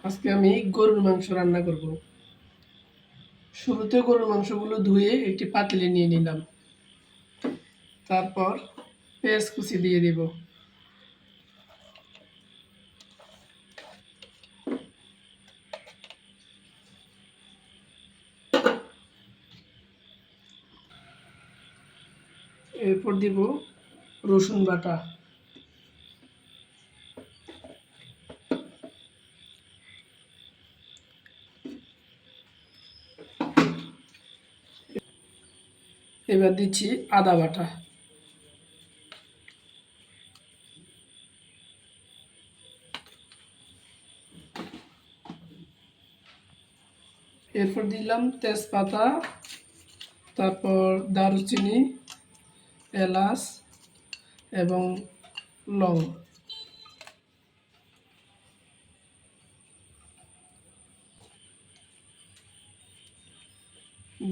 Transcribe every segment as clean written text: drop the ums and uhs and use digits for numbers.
আজকে আমি গরুর মাংস রান্না করব। শুরুতে গরুর মাংসগুলো ধুয়ে একটি পাতিলে নিয়ে নিলাম। তারপর পেঁয়াজ কুচি দিয়ে দিব। এরপর দিব রসুন বাটা, এবার দিচ্ছি আদা বাটা, এরপর দিলাম তেজপাতা, তারপর দারুচিনি, এলাচ এবং লং।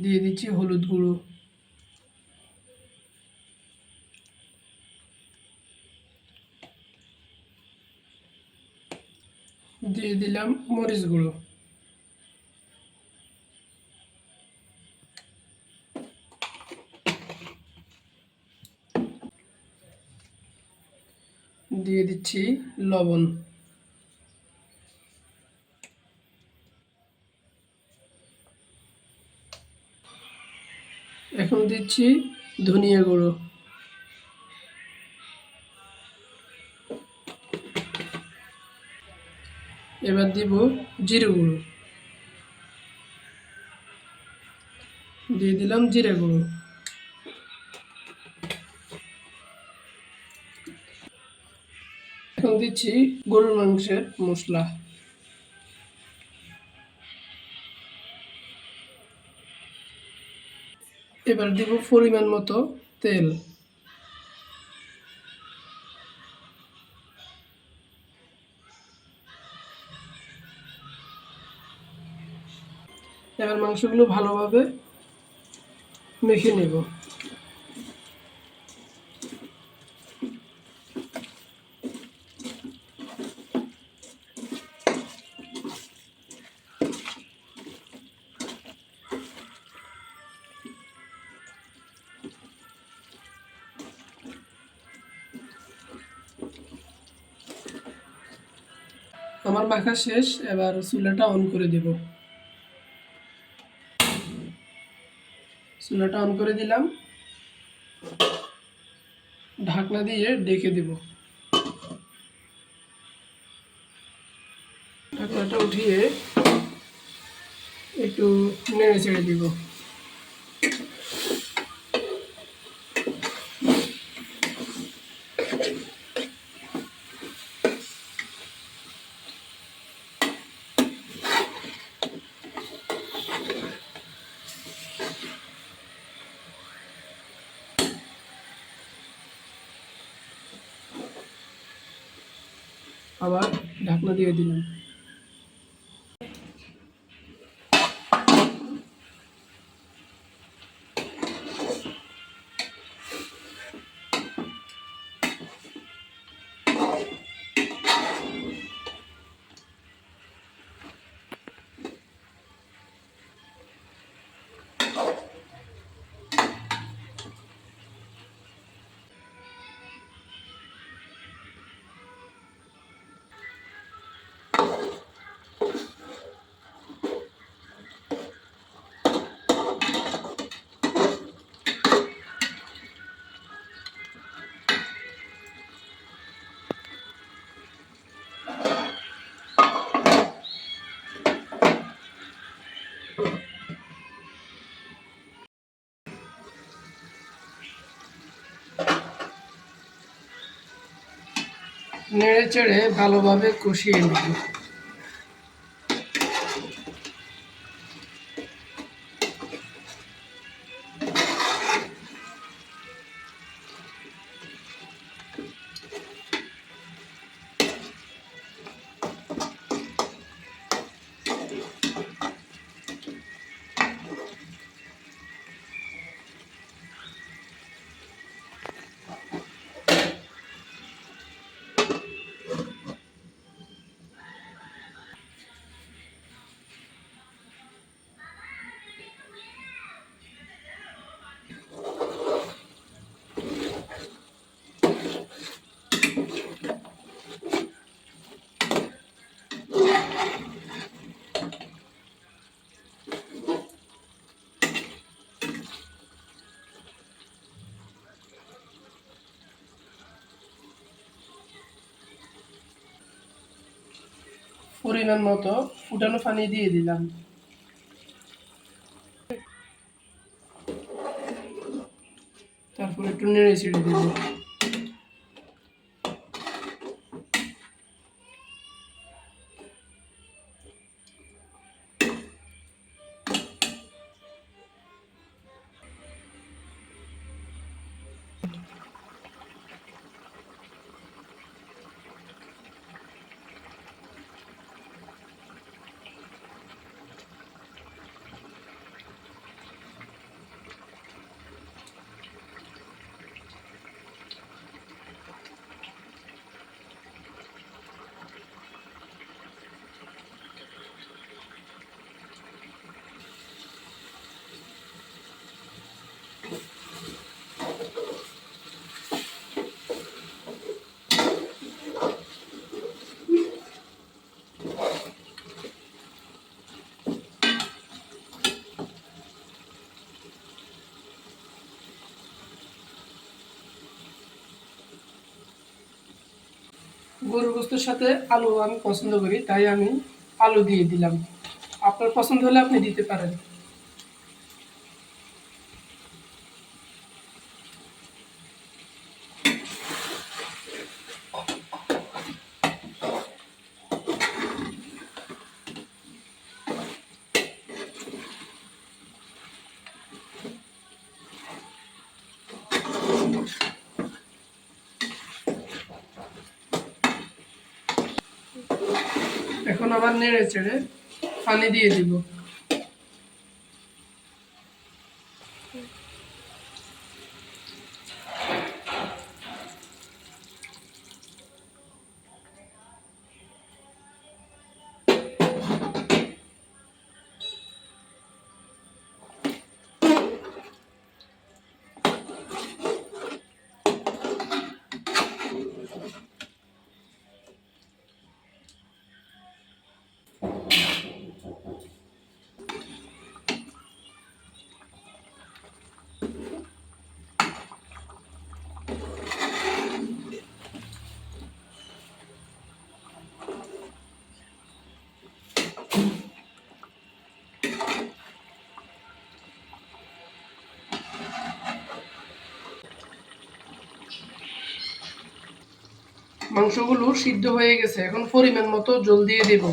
দিয়ে দিচ্ছি হলুদ গুঁড়ো, দিয়ে দিলাম মরিচ গুঁড়ো, দিয়ে দিচ্ছি লবণ, এখন দিচ্ছি ধনিয়া গুঁড়ো, এবার দিব জিরে গুঁড়ো, দিয়ে দিলাম জিরে গুঁড়ো, এখন দিচ্ছি গরুর মাংসের মশলা, এবার দিব পরিমাণ মতো তেল, এবার মাংসগুলো ভালোভাবে মেখে নেব। আমার মাখা শেষ, এবার চুলাটা অন করে দেব। চুলাটা অন করে দিলাম, ঢাকনা দিয়ে ঢেকে দেব। ঢাকনাটা উঠিয়ে একটু নেড়ে চেড়ে দিব। আবার ঢাকনা দিয়ে দিলাম। নেড়ে চেড়ে ভালোভাবে কষিয়ে নেব। পরিমাণ মতো ফুটানো পানি দিয়ে দিলাম। তারপর একটু নেড়ে ছেড়ে দেব। গরুর গোশতের সাথে আলু আমি পছন্দ করি, তাই আমি আলু দিয়ে দিলাম। আপনার পছন্দ হলে আপনি দিতে পারেন। এখন আবার নেড়ে চেড়ে পানি দিয়ে দিব। মাংসগুলো সিদ্ধ হয়ে গেছে, এখন পরিমাণ মতো জল দিয়ে দেব।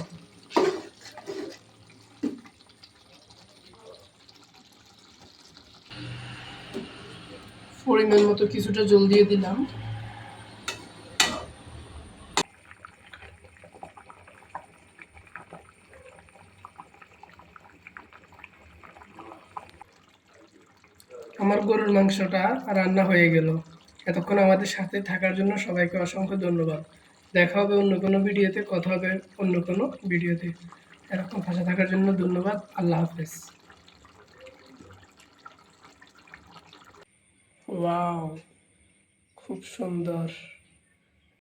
পরিমাণ মতো কিছুটা জল দিয়ে দিলাম। আমার গরুর মাংসটা রান্না হয়ে গেল। এতক্ষণ আমাদের সাথে থাকার জন্য সবাইকে অসংখ্য ধন্যবাদ। দেখা হবে অন্য কোনো ভিডিওতে, কথা হবে অন্য কোনো ভিডিওতে। এরকম পাশে থাকার জন্য ধন্যবাদ। আল্লাহ হাফেজ। ওয়াও, খুব সুন্দর।